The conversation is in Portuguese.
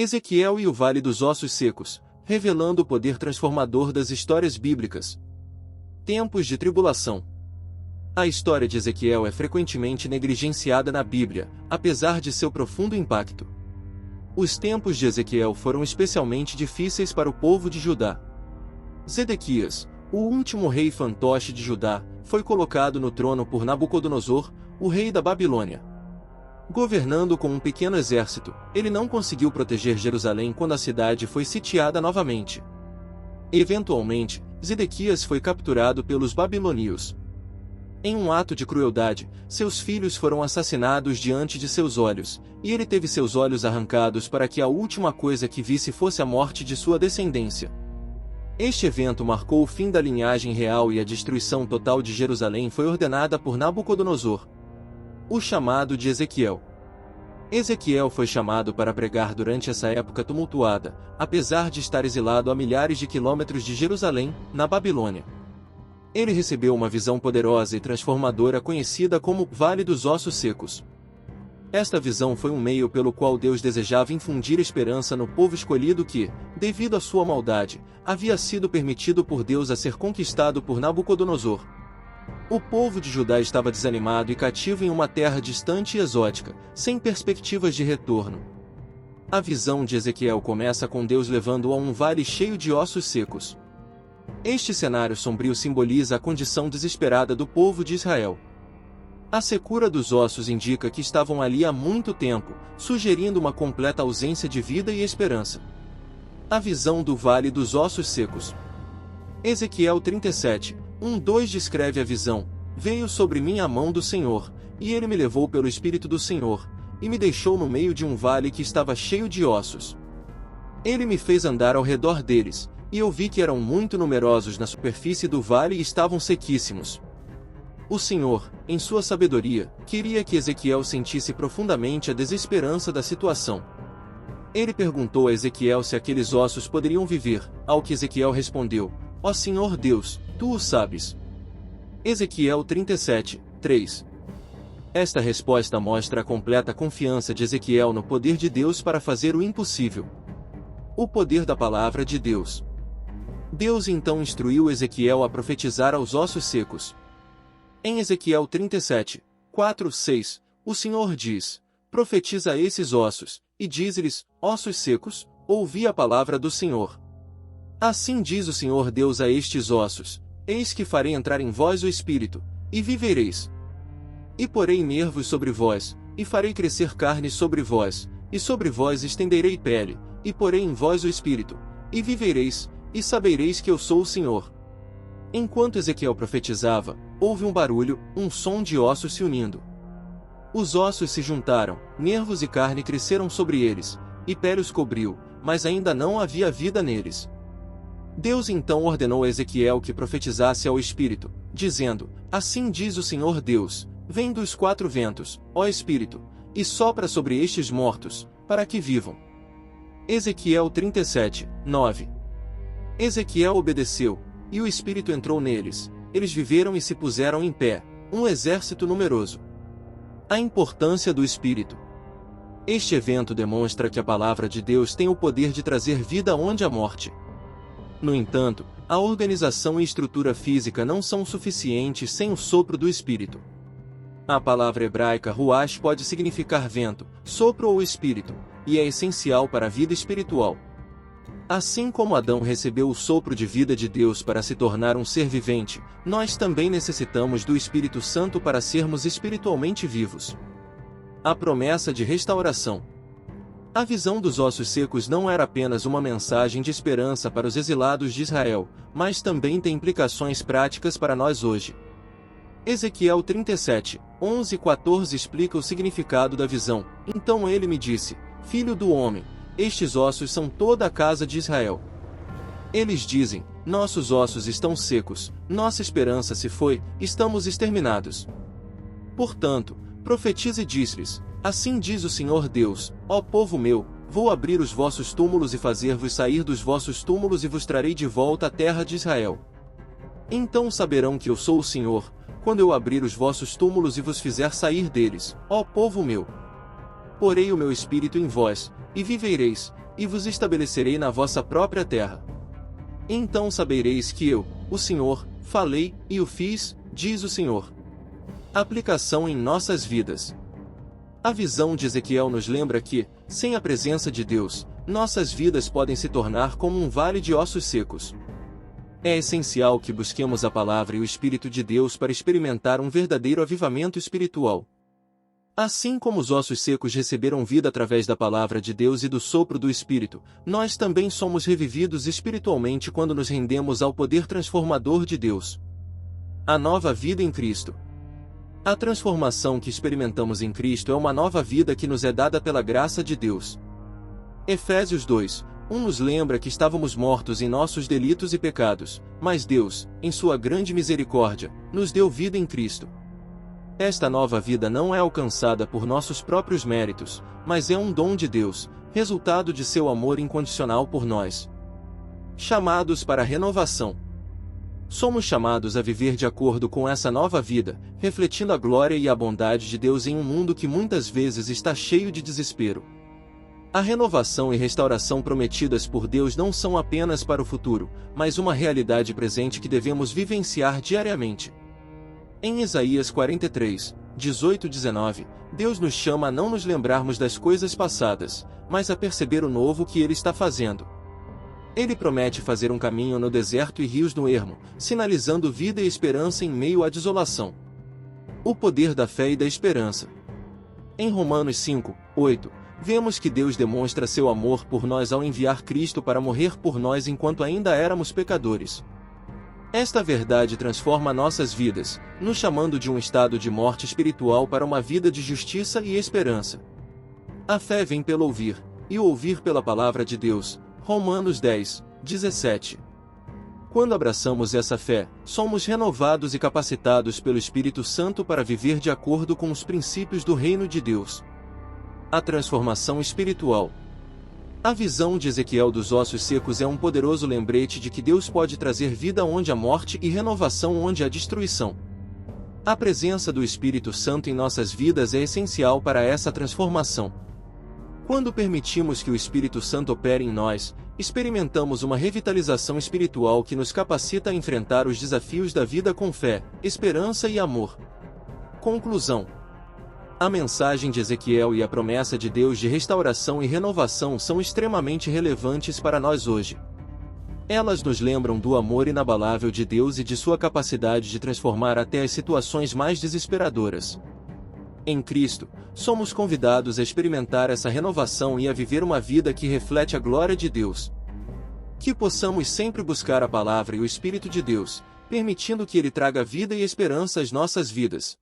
Ezequiel e o Vale dos Ossos Secos, revelando o poder transformador das histórias bíblicas. Tempos de tribulação. A história de Ezequiel é frequentemente negligenciada na Bíblia, apesar de seu profundo impacto. Os tempos de Ezequiel foram especialmente difíceis para o povo de Judá. Zedequias, o último rei fantoche de Judá, foi colocado no trono por Nabucodonosor, o rei da Babilônia. Governando com um pequeno exército, ele não conseguiu proteger Jerusalém quando a cidade foi sitiada novamente. Eventualmente, Zedequias foi capturado pelos babilônios. Em um ato de crueldade, seus filhos foram assassinados diante de seus olhos, e ele teve seus olhos arrancados para que a última coisa que visse fosse a morte de sua descendência. Este evento marcou o fim da linhagem real e a destruição total de Jerusalém foi ordenada por Nabucodonosor. O chamado de Ezequiel. Ezequiel foi chamado para pregar durante essa época tumultuada, apesar de estar exilado a milhares de quilômetros de Jerusalém, na Babilônia. Ele recebeu uma visão poderosa e transformadora conhecida como Vale dos Ossos Secos. Esta visão foi um meio pelo qual Deus desejava infundir esperança no povo escolhido que, devido à sua maldade, havia sido permitido por Deus a ser conquistado por Nabucodonosor. O povo de Judá estava desanimado e cativo em uma terra distante e exótica, sem perspectivas de retorno. A visão de Ezequiel começa com Deus levando-o a um vale cheio de ossos secos. Este cenário sombrio simboliza a condição desesperada do povo de Israel. A secura dos ossos indica que estavam ali há muito tempo, sugerindo uma completa ausência de vida e esperança. A visão do Vale dos Ossos Secos. Ezequiel 37, 1-2 descreve a visão: veio sobre mim a mão do Senhor, e ele me levou pelo Espírito do Senhor, e me deixou no meio de um vale que estava cheio de ossos. Ele me fez andar ao redor deles, e eu vi que eram muito numerosos na superfície do vale e estavam sequíssimos. O Senhor, em sua sabedoria, queria que Ezequiel sentisse profundamente a desesperança da situação. Ele perguntou a Ezequiel se aqueles ossos poderiam viver, ao que Ezequiel respondeu: ó Senhor Deus, tu o sabes. Ezequiel 37, 3. Esta resposta mostra a completa confiança de Ezequiel no poder de Deus para fazer o impossível. O poder da palavra de Deus. Deus então instruiu Ezequiel a profetizar aos ossos secos. Em Ezequiel 37, 4, 6, o Senhor diz: profetiza a esses ossos, e diz-lhes: ossos secos, ouvi a palavra do Senhor. Assim diz o Senhor Deus a estes ossos: eis que farei entrar em vós o Espírito, e vivereis. E porei nervos sobre vós, e farei crescer carne sobre vós, e sobre vós estenderei pele, e porei em vós o Espírito, e vivereis, e sabereis que eu sou o Senhor. Enquanto Ezequiel profetizava, houve um barulho, um som de ossos se unindo. Os ossos se juntaram, nervos e carne cresceram sobre eles, e pele os cobriu, mas ainda não havia vida neles. Deus então ordenou a Ezequiel que profetizasse ao Espírito, dizendo: assim diz o Senhor Deus: vem dos quatro ventos, ó Espírito, e sopra sobre estes mortos, para que vivam. Ezequiel 37, 9. Ezequiel obedeceu, e o Espírito entrou neles, eles viveram e se puseram em pé, um exército numeroso. A importância do Espírito. Este evento demonstra que a palavra de Deus tem o poder de trazer vida onde há morte. No entanto, a organização e estrutura física não são suficientes sem o sopro do Espírito. A palavra hebraica ruach pode significar vento, sopro ou espírito, e é essencial para a vida espiritual. Assim como Adão recebeu o sopro de vida de Deus para se tornar um ser vivente, nós também necessitamos do Espírito Santo para sermos espiritualmente vivos. A promessa de restauração. A visão dos ossos secos não era apenas uma mensagem de esperança para os exilados de Israel, mas também tem implicações práticas para nós hoje. Ezequiel 37, 11 e 14 explica o significado da visão. Então ele me disse: filho do homem, estes ossos são toda a casa de Israel. Eles dizem: nossos ossos estão secos, nossa esperança se foi, estamos exterminados. Portanto, profetize e diz-lhes: assim diz o Senhor Deus: ó povo meu, vou abrir os vossos túmulos e fazer-vos sair dos vossos túmulos e vos trarei de volta à terra de Israel. Então saberão que eu sou o Senhor, quando eu abrir os vossos túmulos e vos fizer sair deles, ó povo meu. Porei o meu espírito em vós, e vivereis, e vos estabelecerei na vossa própria terra. Então sabereis que eu, o Senhor, falei, e o fiz, diz o Senhor. Aplicação em nossas vidas. A visão de Ezequiel nos lembra que, sem a presença de Deus, nossas vidas podem se tornar como um vale de ossos secos. É essencial que busquemos a palavra e o Espírito de Deus para experimentar um verdadeiro avivamento espiritual. Assim como os ossos secos receberam vida através da palavra de Deus e do sopro do Espírito, nós também somos revividos espiritualmente quando nos rendemos ao poder transformador de Deus. A nova vida em Cristo. A transformação que experimentamos em Cristo é uma nova vida que nos é dada pela graça de Deus. Efésios 2:1 nos lembra que estávamos mortos em nossos delitos e pecados, mas Deus, em sua grande misericórdia, nos deu vida em Cristo. Esta nova vida não é alcançada por nossos próprios méritos, mas é um dom de Deus, resultado de seu amor incondicional por nós. Chamados para a renovação. Somos chamados a viver de acordo com essa nova vida, refletindo a glória e a bondade de Deus em um mundo que muitas vezes está cheio de desespero. A renovação e restauração prometidas por Deus não são apenas para o futuro, mas uma realidade presente que devemos vivenciar diariamente. Em Isaías 43:18-19, Deus nos chama a não nos lembrarmos das coisas passadas, mas a perceber o novo que Ele está fazendo. Ele promete fazer um caminho no deserto e rios no ermo, sinalizando vida e esperança em meio à desolação. O poder da fé e da esperança. Em Romanos 5:8, vemos que Deus demonstra seu amor por nós ao enviar Cristo para morrer por nós enquanto ainda éramos pecadores. Esta verdade transforma nossas vidas, nos chamando de um estado de morte espiritual para uma vida de justiça e esperança. A fé vem pelo ouvir, e o ouvir pela palavra de Deus. Romanos 10:17. Quando abraçamos essa fé, somos renovados e capacitados pelo Espírito Santo para viver de acordo com os princípios do reino de Deus. A transformação espiritual. A visão de Ezequiel dos ossos secos é um poderoso lembrete de que Deus pode trazer vida onde há morte e renovação onde há destruição. A presença do Espírito Santo em nossas vidas é essencial para essa transformação. Quando permitimos que o Espírito Santo opere em nós, experimentamos uma revitalização espiritual que nos capacita a enfrentar os desafios da vida com fé, esperança e amor. Conclusão. A mensagem de Ezequiel e a promessa de Deus de restauração e renovação são extremamente relevantes para nós hoje. Elas nos lembram do amor inabalável de Deus e de sua capacidade de transformar até as situações mais desesperadoras. Em Cristo, somos convidados a experimentar essa renovação e a viver uma vida que reflete a glória de Deus. Que possamos sempre buscar a palavra e o Espírito de Deus, permitindo que Ele traga vida e esperança às nossas vidas.